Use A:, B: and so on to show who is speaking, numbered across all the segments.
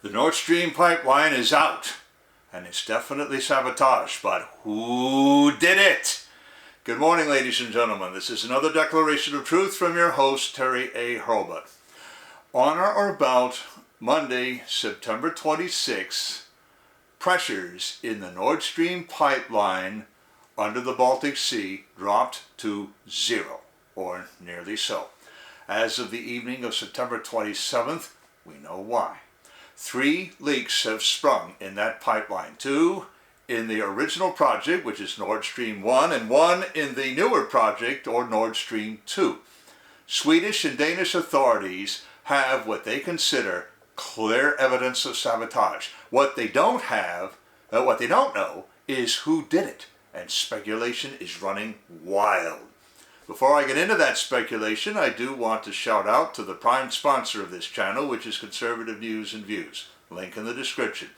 A: The Nord Stream pipeline is out, and it's definitely sabotage, but who did it? Good morning, ladies and gentlemen. This is another declaration of truth from your host, Terry A. Hurlbut. On or about Monday, September 26, pressures in the Nord Stream pipeline under the Baltic Sea dropped to zero, or nearly so. As of the evening of September 27th, we know why. 3 leaks have sprung in that pipeline. 2 in the original project, which is Nord Stream 1, and 1 in the newer project, or Nord Stream 2. Swedish and Danish authorities have what they consider clear evidence of sabotage. What they don't know is who did it, and speculation is running wild. Before I get into that speculation, I do want to shout out to the prime sponsor of this channel, which is Conservative News and Views. Link in the description.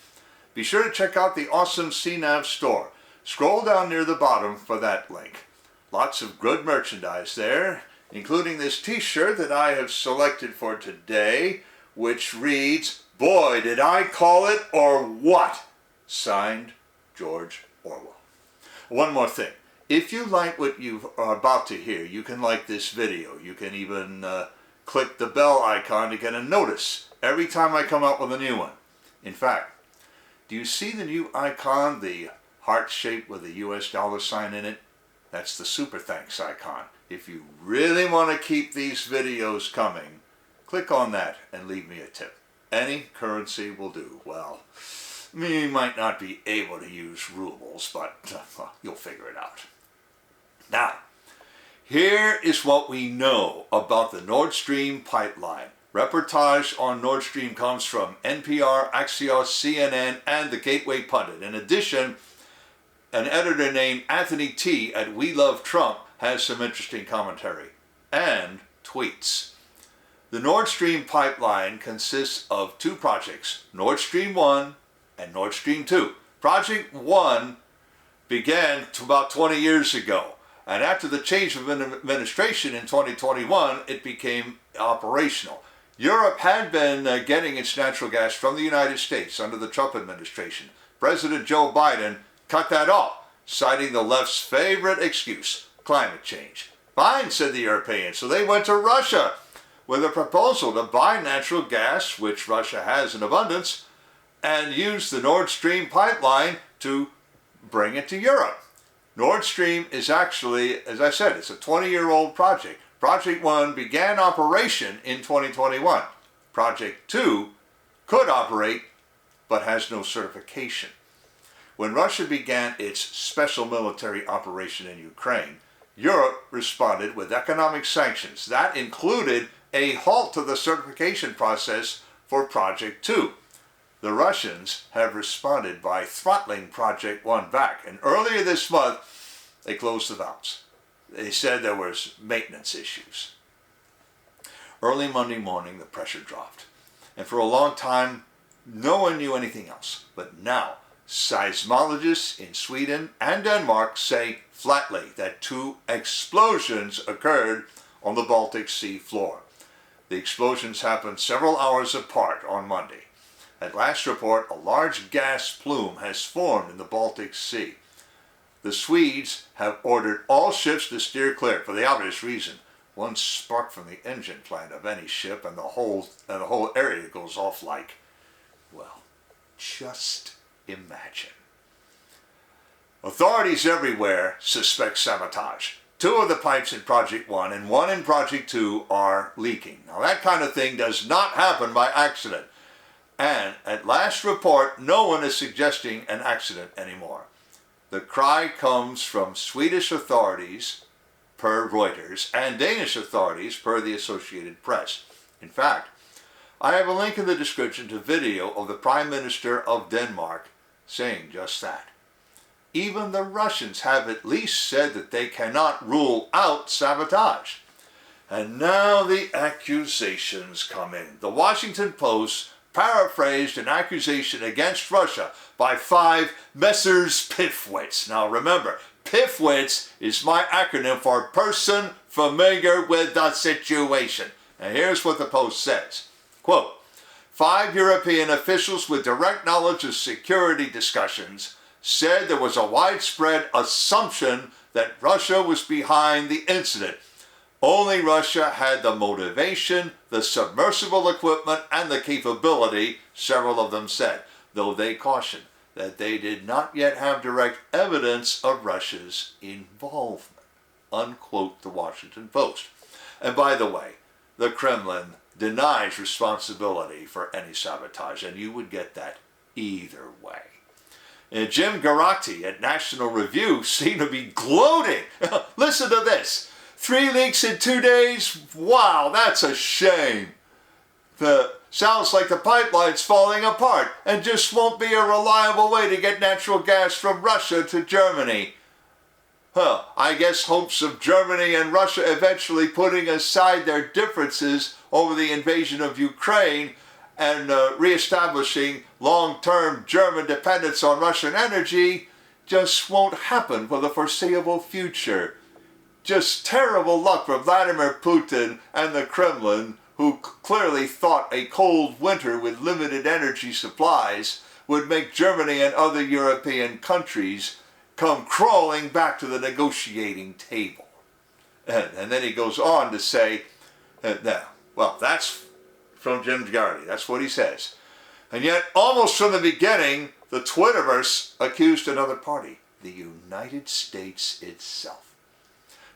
A: Be sure to check out the awesome CNAV Store. Scroll down near the bottom for that link. Lots of good merchandise there, including this t-shirt that I have selected for today, which reads, "Boy, did I call it or what?" Signed, George Orwell. One more thing. If you like what you are about to hear, you can like this video. You can even click the bell icon to get a notice every time I come out with a new one. In fact, do you see the new icon, the heart shape with the US dollar sign in it? That's the super thanks icon. If you really want to keep these videos coming, click on that and leave me a tip. Any currency will do. Well, you might not be able to use rubles, but you'll figure it out. Now, here is what we know about the Nord Stream pipeline. Reportage on Nord Stream comes from NPR, Axios, CNN, and the Gateway Pundit. In addition, an editor named Anthony T. at We Love Trump has some interesting commentary and tweets. The Nord Stream pipeline consists of 2 projects, Nord Stream 1 and Nord Stream 2. Project 1 began about 20 years ago. And after the change of administration in 2021, it became operational. Europe had been getting its natural gas from the United States under the Trump administration. President Joe Biden cut that off, citing the left's favorite excuse, climate change. Fine, said the Europeans, so they went to Russia with a proposal to buy natural gas, which Russia has in abundance, and use the Nord Stream pipeline to bring it to Europe. Nord Stream is actually, as I said, it's a 20-year-old project. Project 1 began operation in 2021. Project 2 could operate, but has no certification. When Russia began its special military operation in Ukraine, Europe responded with economic sanctions. That included a halt to the certification process for Project 2. The Russians have responded by throttling Project 1 back, and earlier this month, they closed the valves. They said there was maintenance issues. Early Monday morning, the pressure dropped, and for a long time, no one knew anything else. But now, seismologists in Sweden and Denmark say flatly that 2 explosions occurred on the Baltic Sea floor. The explosions happened several hours apart on Monday. At last report, a large gas plume has formed in the Baltic Sea. The Swedes have ordered all ships to steer clear for the obvious reason. One spark from the engine plant of any ship and the whole area goes off like, well, just imagine. Authorities everywhere suspect sabotage. 2 of the pipes in Project 1 and 1 in Project 2 are leaking. Now that kind of thing does not happen by accident. And at last report, no one is suggesting an accident anymore. The cry comes from Swedish authorities, per Reuters, and Danish authorities, per the Associated Press. In fact, I have a link in the description to video of the Prime Minister of Denmark saying just that. Even the Russians have at least said that they cannot rule out sabotage. And now the accusations come in. The Washington Post paraphrased an accusation against Russia by 5 Messrs. Piffwits. Now remember, Piffwits is my acronym for person familiar with the situation. And here's what the Post says. Quote, 5 European officials with direct knowledge of security discussions said there was a widespread assumption that Russia was behind the incident. Only Russia had the motivation, the submersible equipment, and the capability, several of them said, though they cautioned that they did not yet have direct evidence of Russia's involvement. Unquote the Washington Post. And by the way, the Kremlin denies responsibility for any sabotage, and you would get that either way. And Jim Garati at National Review seemed to be gloating. Listen to this. 3 leaks in 2 days? Wow, that's a shame. Sounds like the pipeline's falling apart and just won't be a reliable way to get natural gas from Russia to Germany. I guess hopes of Germany and Russia eventually putting aside their differences over the invasion of Ukraine and reestablishing long-term German dependence on Russian energy just won't happen for the foreseeable future. Just terrible luck for Vladimir Putin and the Kremlin, who clearly thought a cold winter with limited energy supplies would make Germany and other European countries come crawling back to the negotiating table. And then he goes on to say, well, that's from Jim Garrity. That's what he says. And yet, almost from the beginning, the Twitterverse accused another party, the United States itself.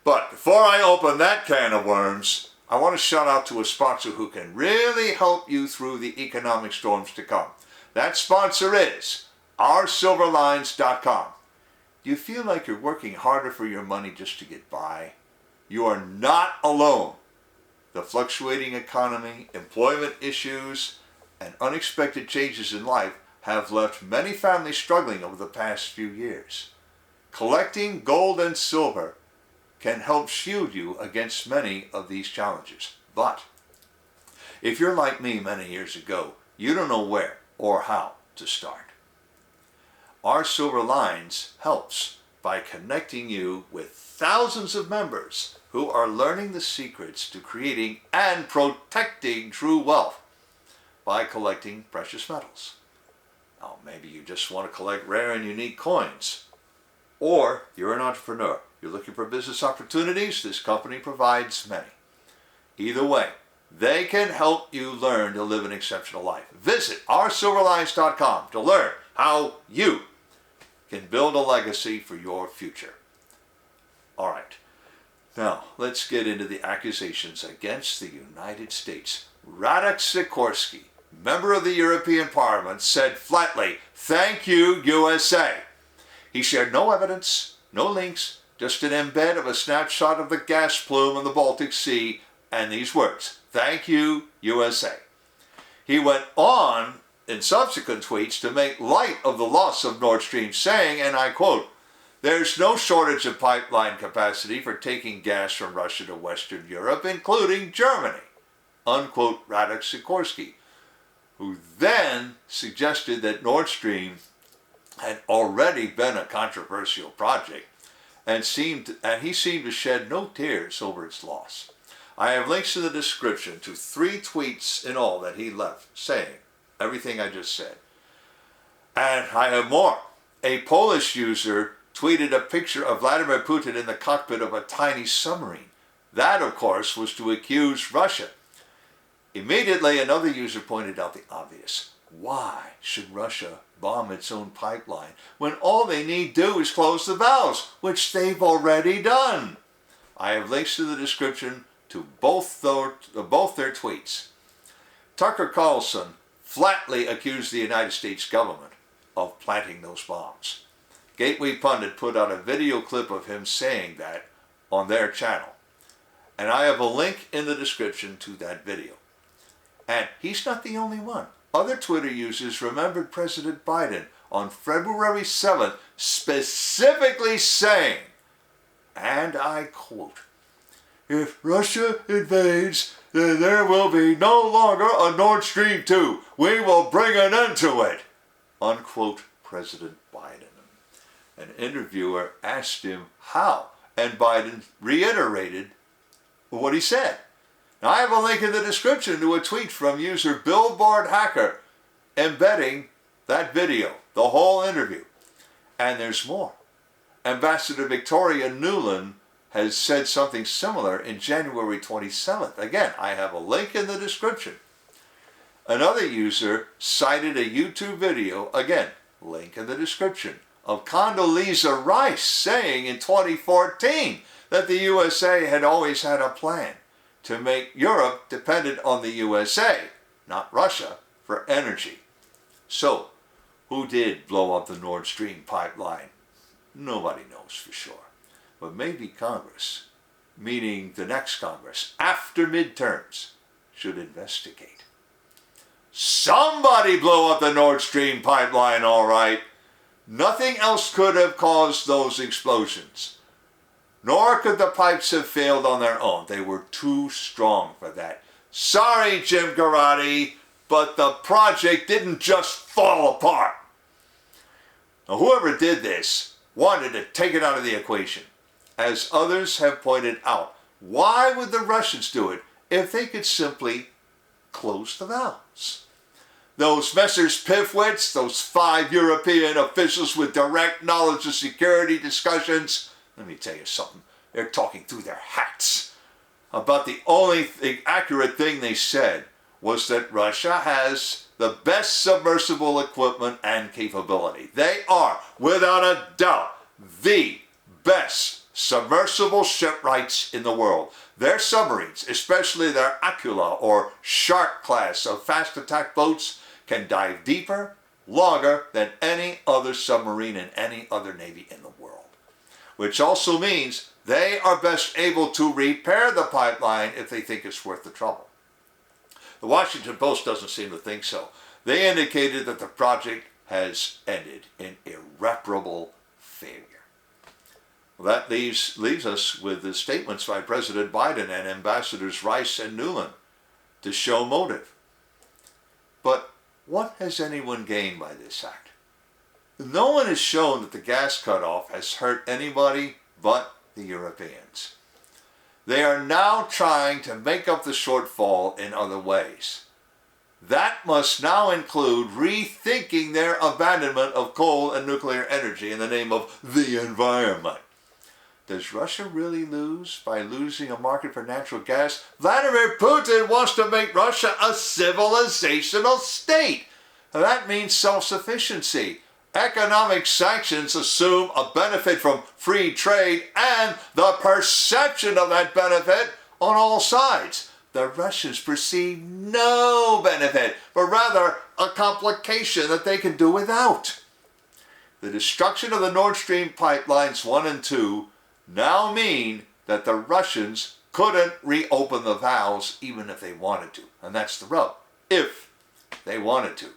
A: But before I open that can of worms, I want to shout out to a sponsor who can really help you through the economic storms to come. That sponsor is oursilverlines.com. Do you feel like you're working harder for your money just to get by? You are not alone. The fluctuating economy, employment issues, and unexpected changes in life have left many families struggling over the past few years. Collecting gold and silver can help shield you against many of these challenges. But if you're like me many years ago, you don't know where or how to start. Our Silver Lines helps by connecting you with thousands of members who are learning the secrets to creating and protecting true wealth by collecting precious metals. Now, maybe you just want to collect rare and unique coins, or you're an entrepreneur. You're looking for business opportunities. This company provides many. Either way, they can help you learn to live an exceptional life. Visit oursilverlines.com to learn how you can build a legacy for your future. All right. Now, let's get into the accusations against the United States. Radek Sikorski, member of the European Parliament, said flatly, "Thank you, USA." He shared no evidence, no links, just an embed of a snapshot of the gas plume in the Baltic Sea and these words, "Thank you, USA." He went on in subsequent tweets to make light of the loss of Nord Stream, saying, and I quote, "There's no shortage of pipeline capacity for taking gas from Russia to Western Europe, including Germany," unquote Radek Sikorski, who then suggested that Nord Stream had already been a controversial project and he seemed to shed no tears over its loss. I have links in the description to 3 tweets in all that he left saying everything I just said. And I have more. A Polish user tweeted a picture of Vladimir Putin in the cockpit of a tiny submarine. That, of course, was to accuse Russia. Immediately, another user pointed out the obvious. Why should Russia bomb its own pipeline when all they need do is close the valves, which they've already done? I have links to the description to both their tweets. Tucker Carlson flatly accused the United States government of planting those bombs. Gateway Pundit put out a video clip of him saying that on their channel. And I have a link in the description to that video. And he's not the only one. Other Twitter users remembered President Biden on February 7th specifically saying, and I quote, "If Russia invades, then there will be no longer a Nord Stream 2. We will bring an end to it," unquote President Biden. An interviewer asked him how, and Biden reiterated what he said. Now, I have a link in the description to a tweet from user Billboard Hacker embedding that video, the whole interview. And there's more. Ambassador Victoria Nuland has said something similar in January 27th. Again, I have a link in the description. Another user cited a YouTube video, again, link in the description, of Condi Rice saying in 2014 that the USA had always had a plan to make Europe dependent on the USA, not Russia, for energy. So, who did blow up the Nord Stream pipeline? Nobody knows for sure. But maybe Congress, meaning the next Congress, after midterms, should investigate. Somebody blew up the Nord Stream pipeline, all right. Nothing else could have caused those explosions. Nor could the pipes have failed on their own. They were too strong for that. Sorry, Jim Garati, but the project didn't just fall apart. Now, whoever did this wanted to take it out of the equation. As others have pointed out, why would the Russians do it if they could simply close the valves? Those Messrs. Pivwits, those 5 European officials with direct knowledge of security discussions, let me tell you something, they're talking through their hats. About the only accurate thing they said was that Russia has the best submersible equipment and capability. They are, without a doubt, the best submersible shipwrights in the world. Their submarines, especially their Aquila or Shark class of fast attack boats, can dive deeper, longer than any other submarine in any other navy in the world. Which also means they are best able to repair the pipeline if they think it's worth the trouble. The Washington Post doesn't seem to think so. They indicated that the project has ended in irreparable failure. Well, that leaves us with the statements by President Biden and Ambassadors Rice and Nuland to show motive. But what has anyone gained by this act? No one has shown that the gas cutoff has hurt anybody but the Europeans. They are now trying to make up the shortfall in other ways. That must now include rethinking their abandonment of coal and nuclear energy in the name of the environment. Does Russia really lose by losing a market for natural gas? Vladimir Putin wants to make Russia a civilizational state. That means self-sufficiency. Economic sanctions assume a benefit from free trade and the perception of that benefit on all sides. The Russians perceive no benefit, but rather a complication that they can do without. The destruction of the Nord Stream pipelines 1 and 2 now mean that the Russians couldn't reopen the valves even if they wanted to. And that's the rub. If they wanted to.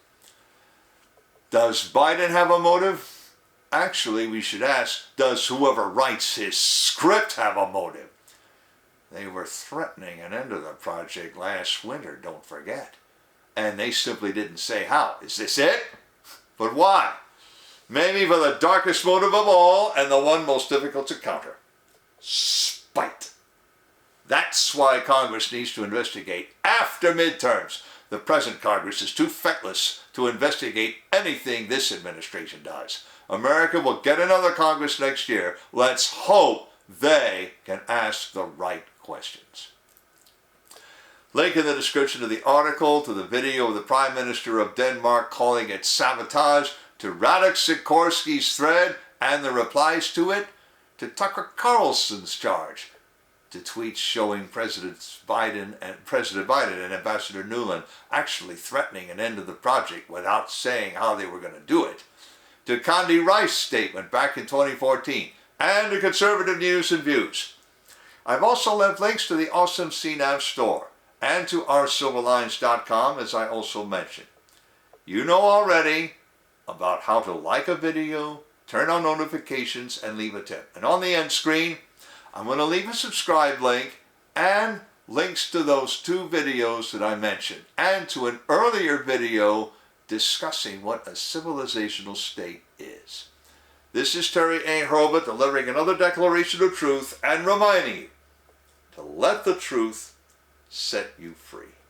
A: Does Biden have a motive? Actually, we should ask, does whoever writes his script have a motive? They were threatening an end to the project last winter, don't forget. And they simply didn't say how. Is this it? But why? Maybe for the darkest motive of all, and the one most difficult to counter. Spite. That's why Congress needs to investigate after midterms. The present Congress is too feckless to investigate anything this administration does. America will get another Congress next year. Let's hope they can ask the right questions. Link in the description of the article to the video of the Prime Minister of Denmark calling it sabotage, to Radek Sikorski's thread and the replies to it, to Tucker Carlson's charge, to tweets showing President Biden and Ambassador Nuland actually threatening an end to the project without saying how they were going to do it, to Condi Rice's statement back in 2014, and to conservative news and views. I've also left links to the awesome CNAV Store and to oursilverlines.com, as I also mentioned. You know already about how to like a video, turn on notifications, and leave a tip. And on the end screen, I'm going to leave a subscribe link and links to those 2 videos that I mentioned, and to an earlier video discussing what a civilizational state is. This is Terry A. Hurlbut delivering another declaration of truth and reminding you to let the truth set you free.